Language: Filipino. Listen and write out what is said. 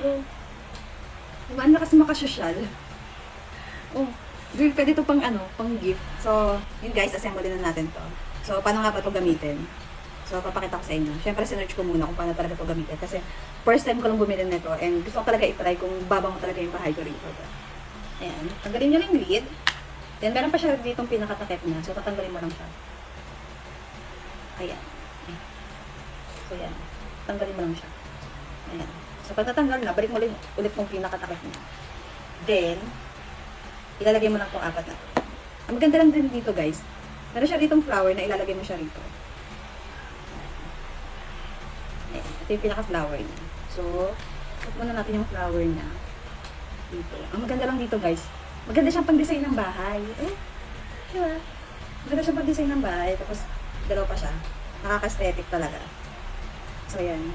Oh, naman na kasi makasosyal. Oh, girl, pwede ito pang ano, pang gift. So, yun guys, assemble na natin to. So, paano nga ba ito gamitin? So, papakita ko sa inyo. Siyempre, sinerch ko muna kung paano talaga ito gamitin. Kasi, first time ko lang bumili nito and gusto ko talaga i-try kung babango talaga yung bahay ko rito. Ayan. Tanggalin nyo lang yung lid. Then, meron pa siya dito yung pinakatakip niya. So, tatanggalin mo lang siya. Ayan. So, ayan. Tanggalin mo lang siya. Ayan. So, pag natanggal na, balik mo ulit yung pinakatakip niya. Then, ilalagay mo lang itong apat na. Ang maganda lang din dito, guys. Meron siya ditong flower na ilalagay mo siya rito. Ayan. Ito yung pinaka-flower niya. So, put muna natin yung flower niya. Dito. Ang maganda lang dito, guys. Maganda siyang pang-design ng bahay. Eh, diba? Maganda siyang pang-design ng bahay. Tapos, dalawa pa siya. Nakaka-aesthetic talaga. So, yan.